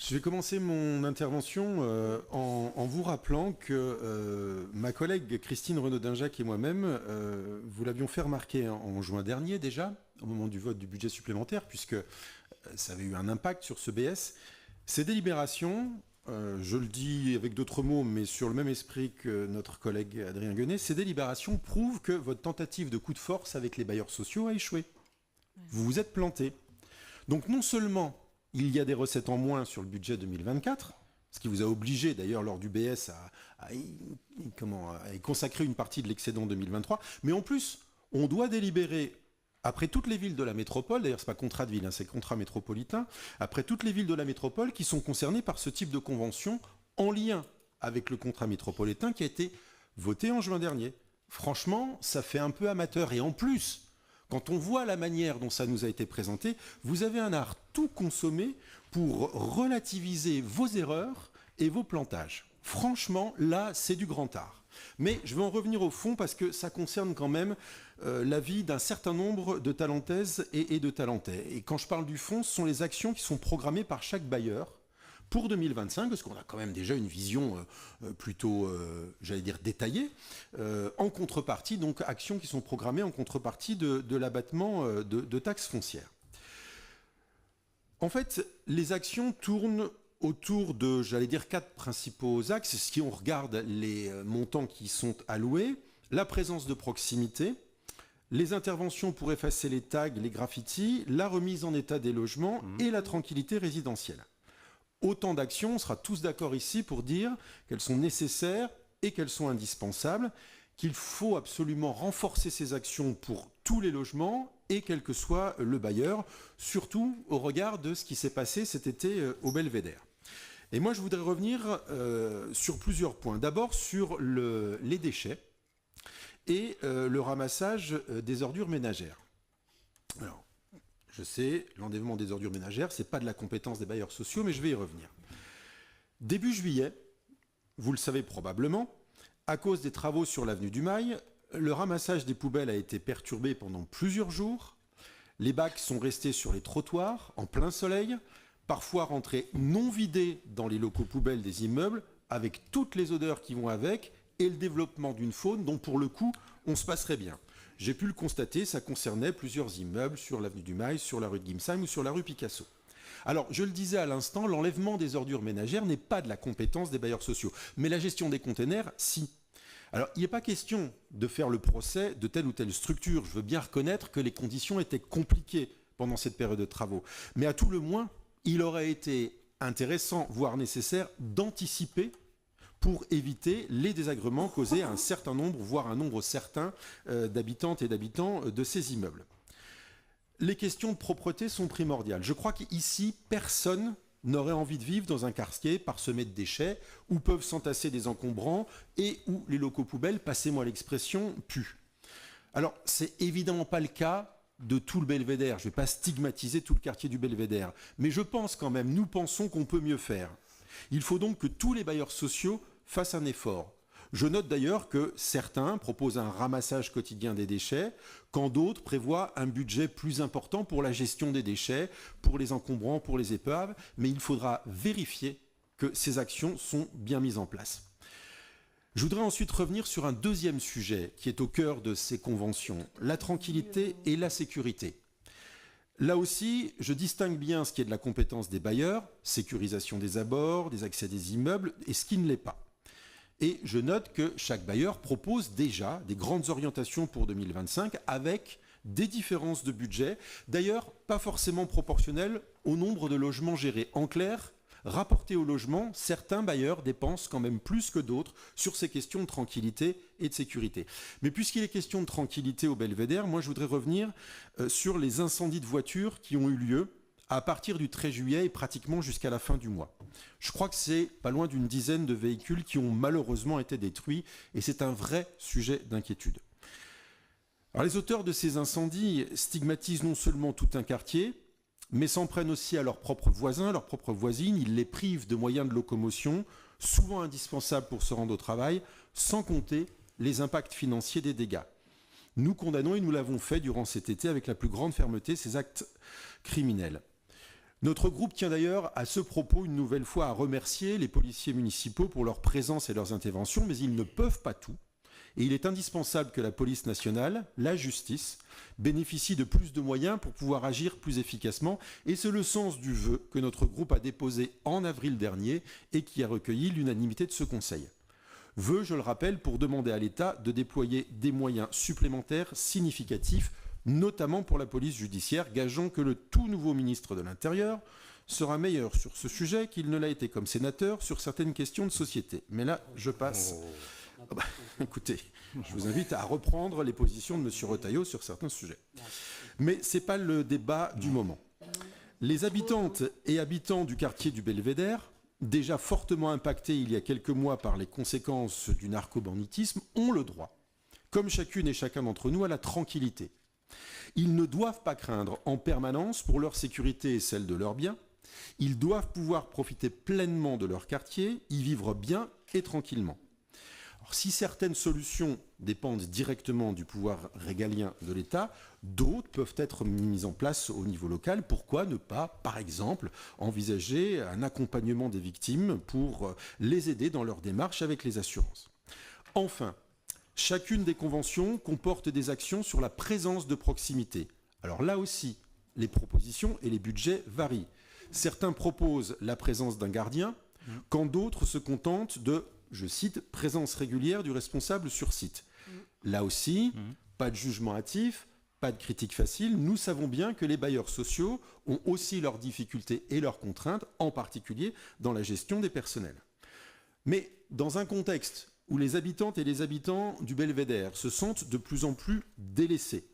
Je vais commencer mon intervention en vous rappelant que ma collègue Christine Renaud-Dinjac et moi-même, vous l'avions fait remarquer en juin dernier déjà, au moment du vote du budget supplémentaire, puisque ça avait eu un impact sur ce BS. Ces délibérations, je le dis avec d'autres mots, mais sur le même esprit que notre collègue Adrien Guenet, ces délibérations prouvent que votre tentative de coup de force avec les bailleurs sociaux a échoué. Vous vous êtes planté. Donc non seulement il y a des recettes en moins sur le budget 2024, ce qui vous a obligé d'ailleurs lors du BS à y consacrer une partie de l'excédent 2023, mais en plus, on doit délibérer après toutes les villes de la métropole, d'ailleurs c'est pas contrat de ville, c'est contrat métropolitain, après toutes les villes de la métropole qui sont concernées par ce type de convention en lien avec le contrat métropolitain qui a été voté en juin dernier. Franchement, ça fait un peu amateur et en plus, quand on voit la manière dont ça nous a été présenté, vous avez un art tout consommé pour relativiser vos erreurs et vos plantages. Franchement, là, c'est du grand art. Mais je vais en revenir au fond parce que ça concerne quand même la vie d'un certain nombre de talentaises et de talentais. Et quand je parle du fond, ce sont les actions qui sont programmées par chaque bailleur pour 2025, parce qu'on a quand même déjà une vision plutôt, j'allais dire, détaillée, en contrepartie, donc actions qui sont programmées en contrepartie de l'abattement de taxes foncières. En fait, les actions tournent autour de, j'allais dire, 4 principaux axes. Si on regarde les montants qui sont alloués, la présence de proximité, les interventions pour effacer les tags, les graffitis, la remise en état des logements et la tranquillité résidentielle. Autant d'actions, on sera tous d'accord ici pour dire qu'elles sont nécessaires et qu'elles sont indispensables, qu'il faut absolument renforcer ces actions pour tous les logements et quel que soit le bailleur, surtout au regard de ce qui s'est passé cet été au Belvédère. Et moi, je voudrais revenir sur plusieurs points. D'abord, sur les déchets et le ramassage des ordures ménagères. Alors, je sais, l'enlèvement des ordures ménagères, ce n'est pas de la compétence des bailleurs sociaux, mais je vais y revenir. Début juillet, vous le savez probablement, à cause des travaux sur l'avenue du Mail, le ramassage des poubelles a été perturbé pendant plusieurs jours. Les bacs sont restés sur les trottoirs, en plein soleil, parfois rentrés non vidés dans les locaux poubelles des immeubles, avec toutes les odeurs qui vont avec, et le développement d'une faune dont, pour le coup, on se passerait bien. J'ai pu le constater, ça concernait plusieurs immeubles sur l'avenue du Mail, sur la rue de Gimsheim ou sur la rue Picasso. Alors, je le disais à l'instant, l'enlèvement des ordures ménagères n'est pas de la compétence des bailleurs sociaux, mais la gestion des containers, si. Alors, il n'est pas question de faire le procès de telle ou telle structure. Je veux bien reconnaître que les conditions étaient compliquées pendant cette période de travaux. Mais à tout le moins, il aurait été intéressant, voire nécessaire, d'anticiper pour éviter les désagréments causés à un certain nombre, voire un nombre certain d'habitantes et d'habitants de ces immeubles. Les questions de propreté sont primordiales. Je crois qu'ici, personne n'aurait envie de vivre dans un quartier parsemé de déchets où peuvent s'entasser des encombrants et où les locaux poubelles, passez-moi l'expression, puent. Alors, c'est évidemment pas le cas de tout le Belvédère. Je ne vais pas stigmatiser tout le quartier du Belvédère. Mais je pense quand même, nous pensons qu'on peut mieux faire. Il faut donc que tous les bailleurs sociaux fassent un effort. Je note d'ailleurs que certains proposent un ramassage quotidien des déchets, quand d'autres prévoient un budget plus important pour la gestion des déchets, pour les encombrants, pour les épaves, mais il faudra vérifier que ces actions sont bien mises en place. Je voudrais ensuite revenir sur un deuxième sujet qui est au cœur de ces conventions, la tranquillité et la sécurité. Là aussi, je distingue bien ce qui est de la compétence des bailleurs, sécurisation des abords, des accès des immeubles, et ce qui ne l'est pas. Et je note que chaque bailleur propose déjà des grandes orientations pour 2025 avec des différences de budget, d'ailleurs pas forcément proportionnelles au nombre de logements gérés. En clair, rapporté au logement, certains bailleurs dépensent quand même plus que d'autres sur ces questions de tranquillité et de sécurité. Mais puisqu'il est question de tranquillité au Belvédère, moi je voudrais revenir sur les incendies de voitures qui ont eu lieu à partir du 13 juillet et pratiquement jusqu'à la fin du mois. Je crois que c'est pas loin d'une dizaine de véhicules qui ont malheureusement été détruits et c'est un vrai sujet d'inquiétude. Alors les auteurs de ces incendies stigmatisent non seulement tout un quartier, mais s'en prennent aussi à leurs propres voisins, leurs propres voisines. Ils les privent de moyens de locomotion, souvent indispensables pour se rendre au travail, sans compter les impacts financiers des dégâts. Nous condamnons, et nous l'avons fait durant cet été avec la plus grande fermeté, ces actes criminels. Notre groupe tient d'ailleurs à ce propos une nouvelle fois à remercier les policiers municipaux pour leur présence et leurs interventions, mais ils ne peuvent pas tout. Et il est indispensable que la police nationale, la justice, bénéficie de plus de moyens pour pouvoir agir plus efficacement. Et c'est le sens du vœu que notre groupe a déposé en avril dernier et qui a recueilli l'unanimité de ce Conseil. Vœu, je le rappelle, pour demander à l'État de déployer des moyens supplémentaires significatifs, notamment pour la police judiciaire, gageant que le tout nouveau ministre de l'Intérieur sera meilleur sur ce sujet qu'il ne l'a été comme sénateur sur certaines questions de société. Mais là, je passe... Ah bah, écoutez, je vous invite à reprendre les positions de M. Retailleau sur certains sujets. Mais ce n'est pas le débat du moment. Les habitantes et habitants du quartier du Belvédère, déjà fortement impactés il y a quelques mois par les conséquences du narco-banditisme, ont le droit, comme chacune et chacun d'entre nous, à la tranquillité. Ils ne doivent pas craindre en permanence pour leur sécurité et celle de leurs biens. Ils doivent pouvoir profiter pleinement de leur quartier, y vivre bien et tranquillement. Alors, si certaines solutions dépendent directement du pouvoir régalien de l'État, d'autres peuvent être mises en place au niveau local. Pourquoi ne pas, par exemple, envisager un accompagnement des victimes pour les aider dans leur démarche avec les assurances? Enfin, chacune des conventions comporte des actions sur la présence de proximité. Alors là aussi, les propositions et les budgets varient. Certains proposent la présence d'un gardien, quand d'autres se contentent de, je cite, présence régulière du responsable sur site. Là aussi, pas de jugement hâtif, pas de critique facile. Nous savons bien que les bailleurs sociaux ont aussi leurs difficultés et leurs contraintes, en particulier dans la gestion des personnels. Mais dans un contexte où les habitantes et les habitants du Belvédère se sentent de plus en plus délaissés,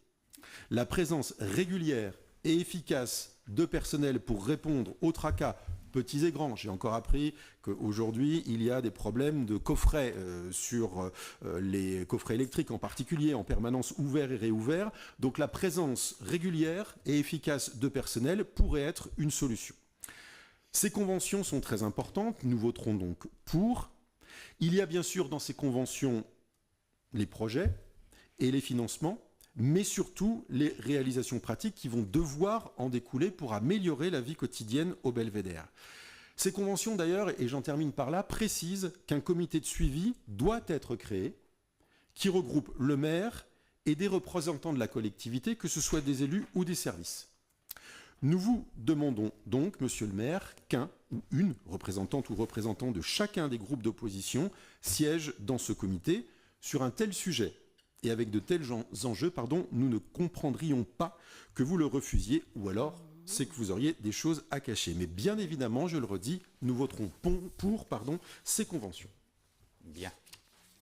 la présence régulière et efficace de personnel pour répondre aux tracas petits et grands. J'ai encore appris qu'aujourd'hui, il y a des problèmes de coffrets sur les coffrets électriques en particulier, en permanence ouverts et réouverts. Donc la présence régulière et efficace de personnel pourrait être une solution. Ces conventions sont très importantes, nous voterons donc pour. Il y a bien sûr dans ces conventions les projets et les financements, mais surtout les réalisations pratiques qui vont devoir en découler pour améliorer la vie quotidienne au Belvédère. Ces conventions d'ailleurs, et j'en termine par là, précisent qu'un comité de suivi doit être créé qui regroupe le maire et des représentants de la collectivité, que ce soit des élus ou des services. Nous vous demandons donc, monsieur le maire, qu'un ou une représentante ou représentant de chacun des groupes d'opposition siège dans ce comité sur un tel sujet. Et avec de tels enjeux, nous ne comprendrions pas que vous le refusiez, ou alors c'est que vous auriez des choses à cacher. Mais bien évidemment, je le redis, nous voterons pour ces conventions. Bien.